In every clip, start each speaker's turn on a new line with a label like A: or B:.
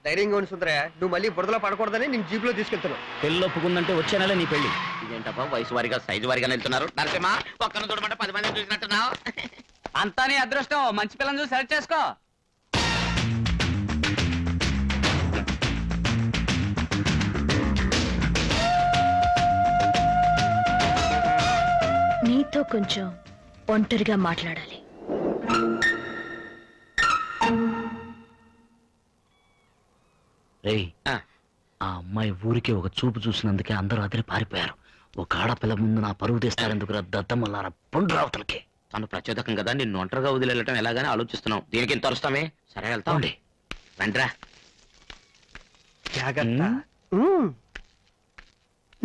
A: ధైర్యంగా ఉండి సుందరయ్య, నువ్వు మళ్ళీ బురదలో పడకూడదని నేను జీపులో తీసుకెళ్తాను.
B: పెళ్ళి ఒప్పుకుందంటే వచ్చే నెల నీ పెళ్లి.
C: ఇదేంటబ్బా వయసు వారిగా సైజు వారిగా వెళ్తున్నారు? నరసింహ ఒక్కను చూడమంటే 10 మందిని చూసినట్టున్నావు.
B: అంతా నీ అదృష్టం. మంచి పిల్లని చూసి సెలెక్ట్ చేసుకో.
D: నీతో కొంచెం ఒంటరిగా మాట్లాడాలి.
B: రేయ్, ఆ అమ్మాయి ఊరికే ఒక చూపు చూసినందుకే అందరూ అదిరి పారిపోయారు. ఒక ఆడపిల్ల ముందు నా పరువు తీస్తారెందుకు? దద్దమ్మలారా పుండ్రావతలకి.
C: తను ప్రచోదకం కదా, నిన్ను ఒంటరిగా వదిలేయటం ఎలాగని ఆలోచిస్తున్నావు. దీనికి ఇంత అరుస్తామే? సరే వెళ్తాం రండిరా.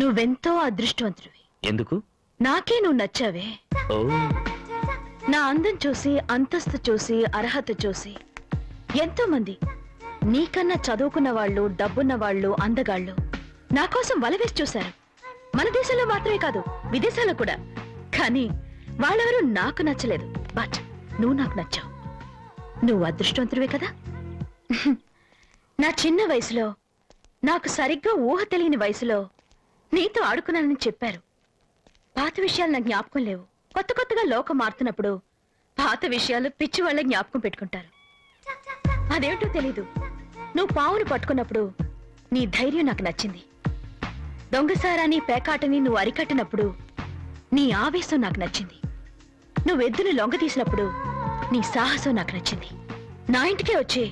D: నువ్వెంతో అదృష్టవంతుడివి.
B: ఎందుకు?
D: నాకే నువ్వు నచ్చావే. నా అందం చూసి, అంతస్తు చూసి, అర్హత చూసి ఎంతో మంది నీకన్నా చదువుకున్న వాళ్ళు, డబ్బున్న వాళ్ళు, అందగాళ్ళు నా కోసం వలవేసి చూశారు. మన దేశంలో మాత్రమే కాదు, విదేశాల్లో కూడా. కానీ వాళ్ళెవరూ నాకు నచ్చలేదు. బట్ నువ్వు నాకు నచ్చావు. నువ్వు అదృష్టవంతుడివే కదా. నా చిన్న వయసులో, నాకు సరిగ్గా ఊహ తెలియని వయసులో నీతో ఆడుకున్నానని చెప్పారు. పాత విషయాలు నాకు జ్ఞాపకం లేవు. కొత్త కొత్తగా లోకం మారుతున్నప్పుడు పాత విషయాలు పిచ్చి వాళ్ళ జ్ఞాపకం పెట్టుకుంటారు. అదేమిటో తెలీదు. నువ్వు పావును పట్టుకున్నప్పుడు నీ ధైర్యం నాకు నచ్చింది. దొంగసారాన్ని, పేకాటని నువ్వు అరికట్టినప్పుడు నీ ఆవేశం నాకు నచ్చింది. నువ్వు ఎద్దును లొంగ తీసినప్పుడు నీ సాహసం నాకు నచ్చింది. నా ఇంటికే వచ్చి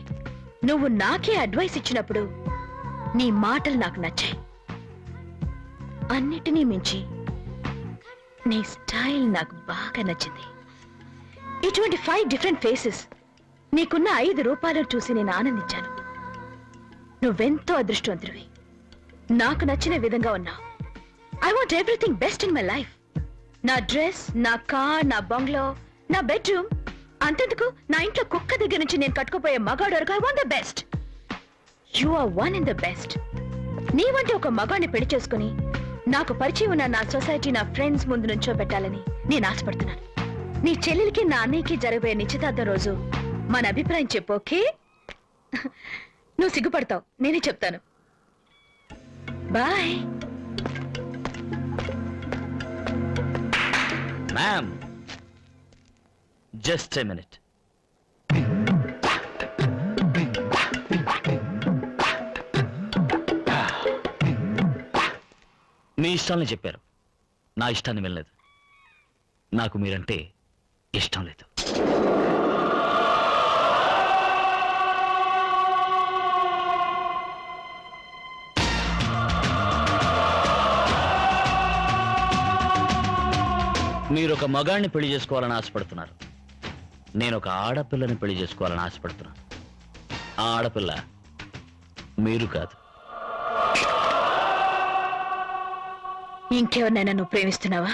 D: నువ్వు నాకే అడ్వైస్ ఇచ్చినప్పుడు నీ మాటలు నాకు నచ్చాయి. అన్నిటినీ మించి నీ స్టైల్ నాకు బాగా నచ్చింది. ఇటువంటి 5 డిఫరెంట్ ఫేసెస్ నీకున్న 5 రూపాయలు చూసి నేను ఆనందించాను. నువ్వెంతో అదృష్టవంతుడివి. నాకు నచ్చిన విధంగా ఉన్నావు. I want everything best in my life. నా డ్రెస్, నా కార్, నా బంగ్లో, నా బెడ్రూమ్, అంతెందుకు నా ఇంట్లో కుక్క దగ్గర నుంచి నేను కట్టుకుపోయే మగాడు వరకు I want the best. You are one in the best. నీ వంటి ఒక మగాడిని పెళ్లి చేసుకుని నాకు పరిచయం ఉన్న నా సొసైటీ, నా ఫ్రెండ్స్ ముందు నుంచో పెట్టాలని నేను ఆశపడుతున్నాను. నీ చెల్లెలికి, నా అన్నయ్యకి జరగబోయే నిశ్చితార్థం రోజు మన అభిప్రాయం చెప్పు, ఓకే? నువ్వు సిగ్గుపడతావు, నేనే చెప్తాను. Bye.
B: Ma'am, just a minute. మీ ఇష్టాన్ని చెప్పారు, నా ఇష్టాన్ని వెళ్ళలేదు. నాకు మీరంటే ఇష్టం లేదు. మీరు ఒక మగాడిని పెళ్లి చేసుకోవాలని ఆశపడుతున్నారు. నేను ఒక ఆడపిల్లని పెళ్లి చేసుకోవాలని ఆశపడుతున్నాను. ఆ ఆడపిల్ల మీరు కాదు.
D: ఇంకెవరినైనా నువ్వు ప్రేమిస్తున్నావా?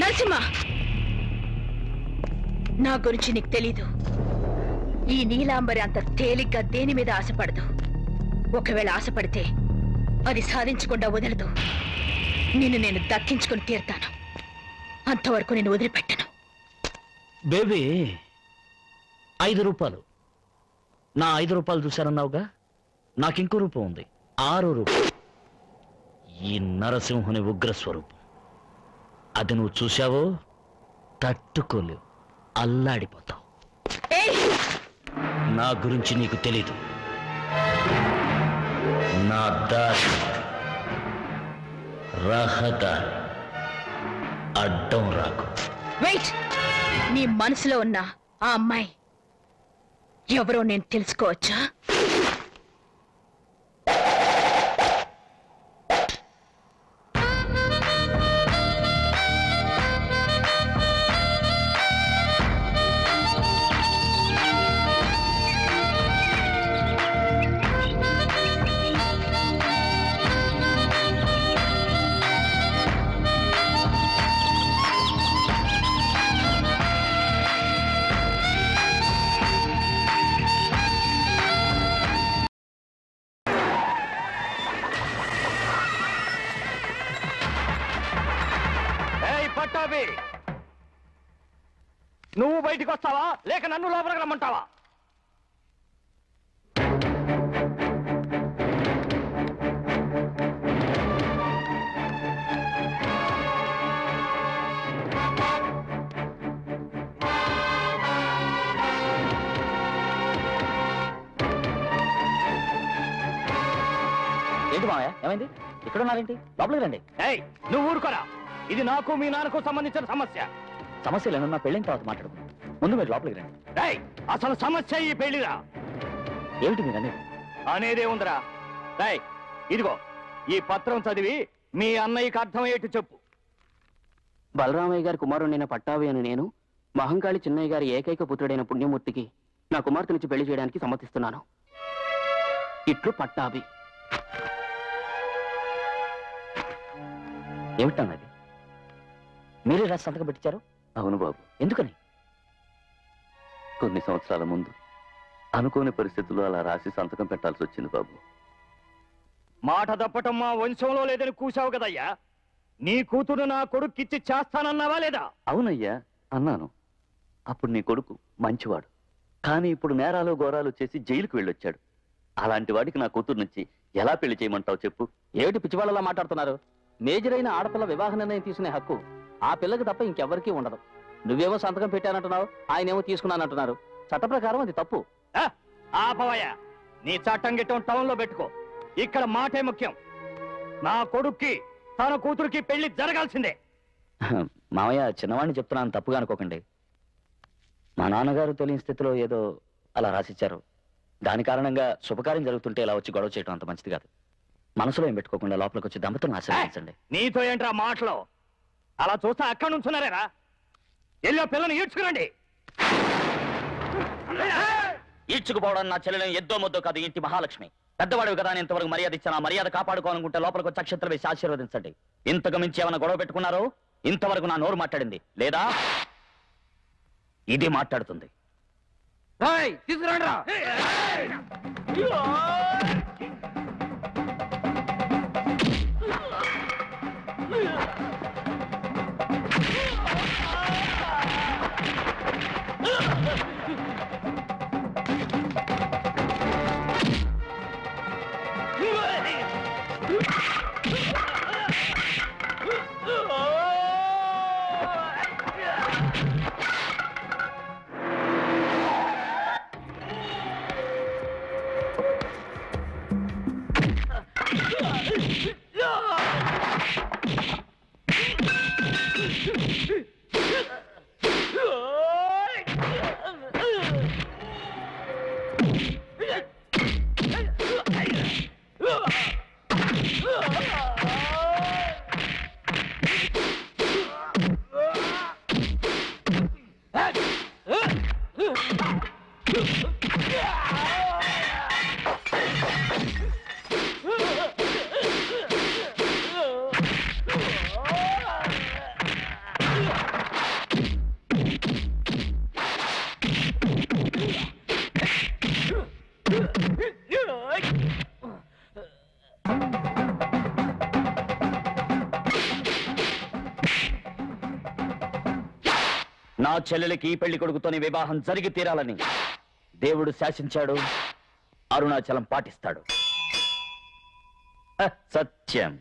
D: నరసింహ, నా గురించి నీకు తెలీదు. ఈ నీలాంబరి అంత తేలిగ్గా దేని మీద ఆశపడదు. ఒకవేళ ఆశపడితే అది సాధించకుండా వదలదు. నిన్ను నేను దక్కించుకుని తీరుతాను. అంతవరకు నేను వదిలిపెట్టను.
B: బేబీ, 5 రూపాయలు. నా 5 రూపాయలు చూశారన్నావుగా, నాకింకో రూపం ఉంది. 6 రూపాయలు. ఈ నరసింహుని ఉగ్రస్వరూపం. అది నువ్వు చూశావో తట్టుకోలేవు, అల్లాడిపోతావు. నా గురించి నీకు తెలీదు. నా దారి రహదారి, అడ్డం రాకు.
D: వెయిట్. నీ మనసులో ఉన్న ఆ అమ్మాయి ఎవరో నేను తెలుసుకోవచ్చా?
A: బయటికి వస్తావా లేక నన్ను లోపలికి రమ్మంటావా?
B: ఏంటి మావయ్య, ఏమైంది? ఇక్కడ ఉన్నారేంటి? లోపలికి రండి.
A: ఏయ్, నువ్వు ఊరుకోరా. ఇది నాకు మీ నాన్నకు సంబంధించిన సమస్య.
B: సమస్యలు ఏమన్నా పెళ్ళైన తర్వాత మాట్లాడుకుందాం. ముందు మీరు లోపలికి రండి.
A: ఏయ్, అసలు సమస్య ఈ పెళ్లిరా.
B: ఏమిటి మీరు అనేది?
A: అనేదే ఉందిరా. ఏయ్, ఇదిగో ఈ పత్రం చదివి మీ అన్నయ్యకి అర్థమయ్యేట్టు చెప్పు.
E: బలరామయ్య గారి కుమారుడైన పట్టాభి అని నేను మహంకాళి చిన్నయ్య గారి ఏకైక పుత్రుడైన పుణ్యమూర్తికి నా కుమార్తెనిచ్చి పెళ్లి చేయడానికి సమ్మతిస్తున్నాను. ఇట్లు పట్టాభి.
B: ఏమిటన్నది? మీరే రాసి సంతకం పెట్టించారు?
F: అవును బాబు.
B: ఎందుకని?
F: కొన్ని సంవత్సరాల ముందు అనుకోని పరిస్థితుల్లో అలా రాసి సంతకం పెట్టాల్సి వచ్చింది బాబు.
A: మాట తప్పటం మా వంశంలో లేదని కూసావు కదయ్యా. నీ కూతురు నా కొడుక్కిచ్చి చేస్తానన్నావా లేదా?
F: అవునయ్యా అన్నాను. అప్పుడు నీ కొడుకు మంచివాడు, కానీ ఇప్పుడు నేరాలు ఘోరాలు చేసి జైలుకు వెళ్ళొచ్చాడు. అలాంటి వాడికి నా కూతురు నుంచి ఎలా పెళ్లి చేయమంటావు చెప్పు?
E: ఏమిటి పిచ్చివాళ్ళలా మాట్లాడుతున్నారు? మేజర్ అయిన ఆడపిల్ల వివాహ నిర్ణయం తీసుకునే హక్కు ఆ పిల్లకి తప్ప ఇంకెవ్వరికీ ఉండదు. నువ్వేమో సంతకం పెట్టానంటున్నావు, ఆయనేమో తీసుకున్నానంటున్నారు. చట్ట ప్రకారం అది తప్పు.
A: ఆపవయ్యా, నీ చట్టం గిట్టం టౌన్ లో పెట్టుకో. ఇక్కడ మాటే ముఖ్యం. నా కొడుక్కి తన కూతురికి పెళ్లి జరగాల్సిందే.
B: మావయ్య, చిన్నవాడిని చెప్తున్నాను, తప్పుగా అనుకోకండి. మా నాన్నగారు తెలియని స్థితిలో ఏదో అలా రాసిచ్చారు. దాని కారణంగా శుభకార్యం జరుగుతుంటే ఇలా వచ్చి గొడవ చేయడం అంత మంచిది కాదు. మనసులో ఏం పెట్టుకోకుండా లోపలికి వచ్చి దంపతులను ఆశీర్వదించండి.
A: నీతో ఏంట్రా మాటలో? అలా చూస్తే అక్కడ నుంచున్నారేరా. ఎల్లో పిల్లని ఈడ్చుకురండి.
B: ఈడ్చుకుపోవడం నా చెల్లెలను ఎద్దో ముద్దో కాదు, ఇంటి మహాలక్ష్మి. పెద్దవాడివి కదా అని ఇంతవరకు మర్యాద ఇచ్చాను. మర్యాద కాపాడుకోవాలనుకుంటే లోపలికి వచ్చి అక్షంతలు వేసి ఆశీర్వదించండి. ఇంతకు మించి ఏమైనా గొడవ పెట్టుకున్నారో ఇంతవరకు నా నోరు మాట్లాడింది లేదా ఇది మాట్లాడుతుంది.
A: తీసుకురండి.
B: నా చెల్లెలకి ఈ పెళ్లి కొడుకుతోని వివాహం జరిగి తీరాలని దేవుడు శాసించాడు. అరుణాచలం పాటిస్తాడు. సత్యం.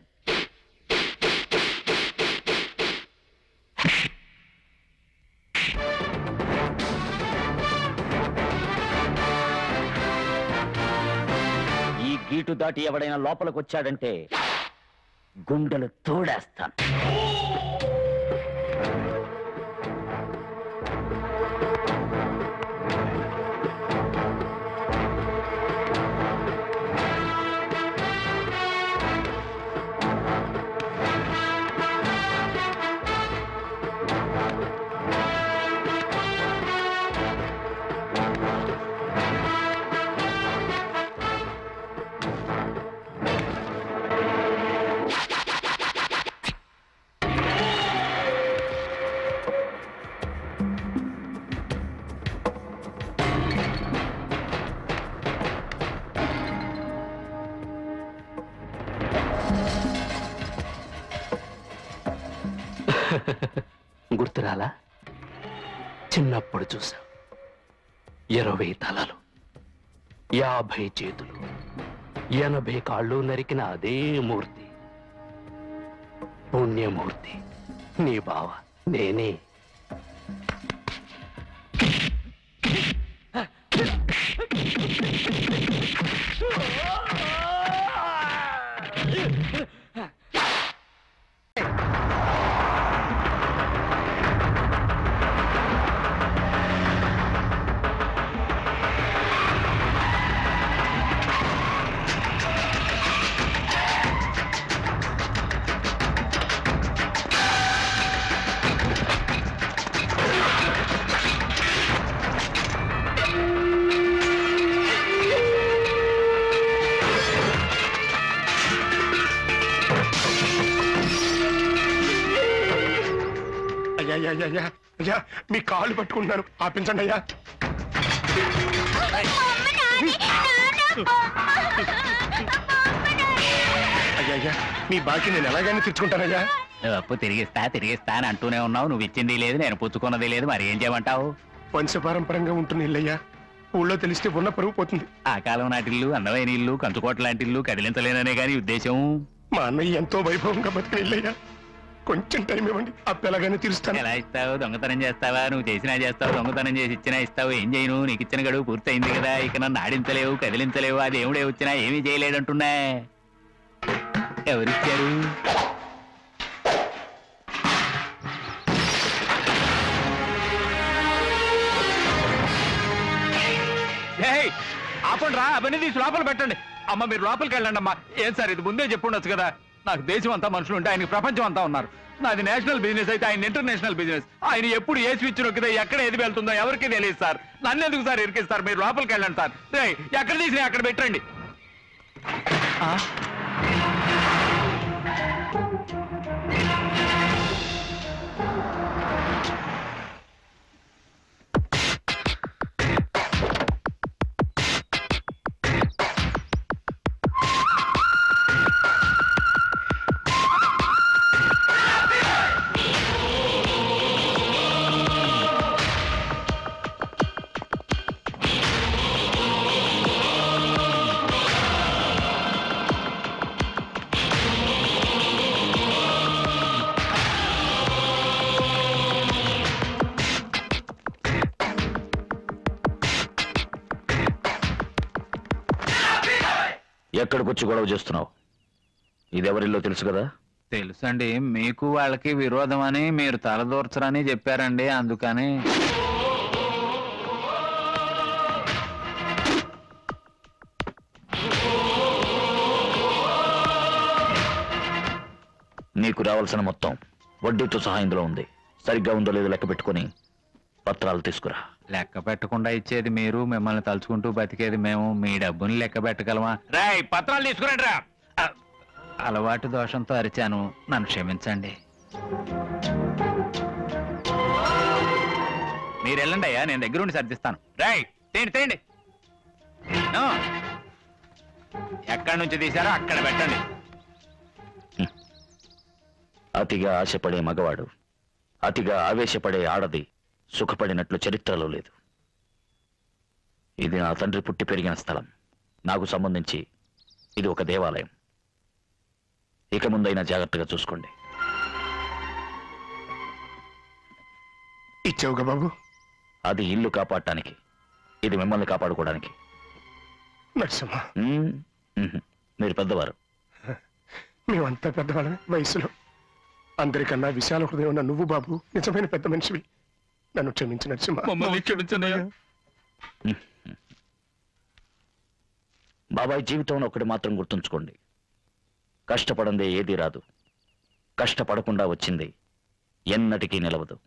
B: ఈ గీటు దాటి ఎవడైనా లోపలికి వచ్చాడంటే గుండెలు తోడేస్తాను.
E: గుర్తురాలా?
G: చిన్నప్పుడు చూసా 20 తలలు 50 చేతులు 80 కాళ్ళు నరికిన అదే మూర్తి పుణ్యమూర్తి నీ బావ నేనే.
H: అయ్యా మీ కాళ్ళు పట్టుకుంటున్నాను, ఆపించండి అయ్యా. అయ్యా మీ బాకీ నేను ఎలాగైనా తెచ్చుకుంటానయ్యా.
A: నువ్వు అప్పు తిరిగిస్తా అని అంటూనే ఉన్నావు. నువ్వు ఇచ్చింది లేదు, నేను పుచ్చుకున్నది లేదు, మరి ఏం చేయమంటావు?
H: వంశపారంపరంగా ఉంటుంది ఇల్లయ్యా, ఊళ్ళో తెలిస్తే ఉన్న పరుగు పోతుంది.
A: ఆ కాలం నాటిల్లు, అందమైన ఇల్లు, కంచుకోట లాంటి ఇల్లు కదిలించలేననే గాని ఉద్దేశం.
H: మా అన్నయ్య ఎంతో వైభవంగా బతికిన ఇల్లయ్యా, కొంచెం టైం ఇవ్వండి, అప్పు ఎలాగైనా తీరుస్తాను.
A: ఎలా ఇస్తావు? దొంగతనం చేస్తావా? నువ్వు చేసినా చేస్తావు, దొంగతనం చేసి ఇచ్చినా ఇస్తావు. ఏం చేయను? నీకు ఇచ్చిన గడువు పూర్తయింది కదా, ఇక నన్ను ఆడించలేవు, కదిలించలేవు. అది దేవుడే వచ్చినా ఏమీ చేయలేడంటున్నా. ఎవరిచ్చారు? ఆపండి రా, అవన్నీ తీసి లోపల పెట్టండి. అమ్మ మీరు లోపలికి వెళ్ళండి అమ్మా. ఏం సార్ ఇది ముందే చెప్పుండొచ్చు కదా. నాకు దేశం అంతా మనుషులు ఉంటే ఆయనకి ప్రపంచం అంతా ఉన్నారు. నాది నేషనల్ బిజినెస్ అయితే ఆయన ఇంటర్నేషనల్ బిజినెస్. ఆయన ఎప్పుడు ఏ స్విచ్ నొక్కితే ఎక్కడ ఏది వెళ్తుందో ఎవరికి తెలియదు సార్. నన్ను ఎందుకు సార్ ఇరికిస్తారు? మీరు లోపలికి వెళ్ళండి సార్. ఎక్కడ తీసినా అక్కడ పెట్టండి.
B: ఎక్కడికి వచ్చి గొడవ చేస్తున్నావు? ఇదెవరిల్లో తెలుసు కదా?
A: తెలుసండి, మీకు వాళ్ళకి విరోధం అని మీరు తలదూర్చరని చెప్పారండి, అందుకని.
B: నీకు రావాల్సిన మొత్తం వడ్డీతో సహా ఇందులో ఉంది. సరిగ్గా ఉందో లేదో లెక్క పెట్టుకుని పత్రాలు తీసుకురా.
A: లెక్క పెట్టకుండా ఇచ్చేది మీరు, మిమ్మల్ని తలుచుకుంటూ బతికేది మేము. మీ డబ్బుని లెక్క పెట్టగలమా? రాయ్, పత్రాలు తీసుకురండి రా. అలవాటు దోషంతో అరిచాను, నన్ను క్షమించండి. మీరు వెళ్ళండి అయ్యా, నేను దగ్గరుండి సర్దిస్తాను. రాయ్, తేండి. ఎక్కడి నుంచి తీశారో అక్కడ పెట్టండి.
B: అతిగా ఆశపడే మగవాడు, అతిగా ఆవేశపడే ఆడది సుఖపడినట్లు చరిత్రలో లేదు. ఇది నా తండ్రి పుట్టి పెరిగిన స్థలం. నాకు సంబంధించి ఇది ఒక దేవాలయం. ఇక ముందైనా జాగ్రత్తగా చూసుకోండి.
H: ఇచ్చావుగా బాబు.
B: అది ఇల్లు కాపాడటానికి, ఇది మిమ్మల్ని కాపాడుకోవడానికి.
H: నరసింహ,
B: మీరు పెద్దవారు.
H: మేమంతా పెద్దవాళ్ళమే వయసులో. అందరికన్నా విశాల హృదయం ఉన్న నువ్వు బాబు నిజమైన పెద్ద మనిషివి. నన్ను క్షమించు నరసింహ.
B: బాబాయ్, జీవితంలో ఒకటి మాత్రం గుర్తుంచుకోండి, కష్టపడందే ఏదీ రాదు. కష్టపడకుండా వచ్చింది ఎన్నటికీ నిలవదు.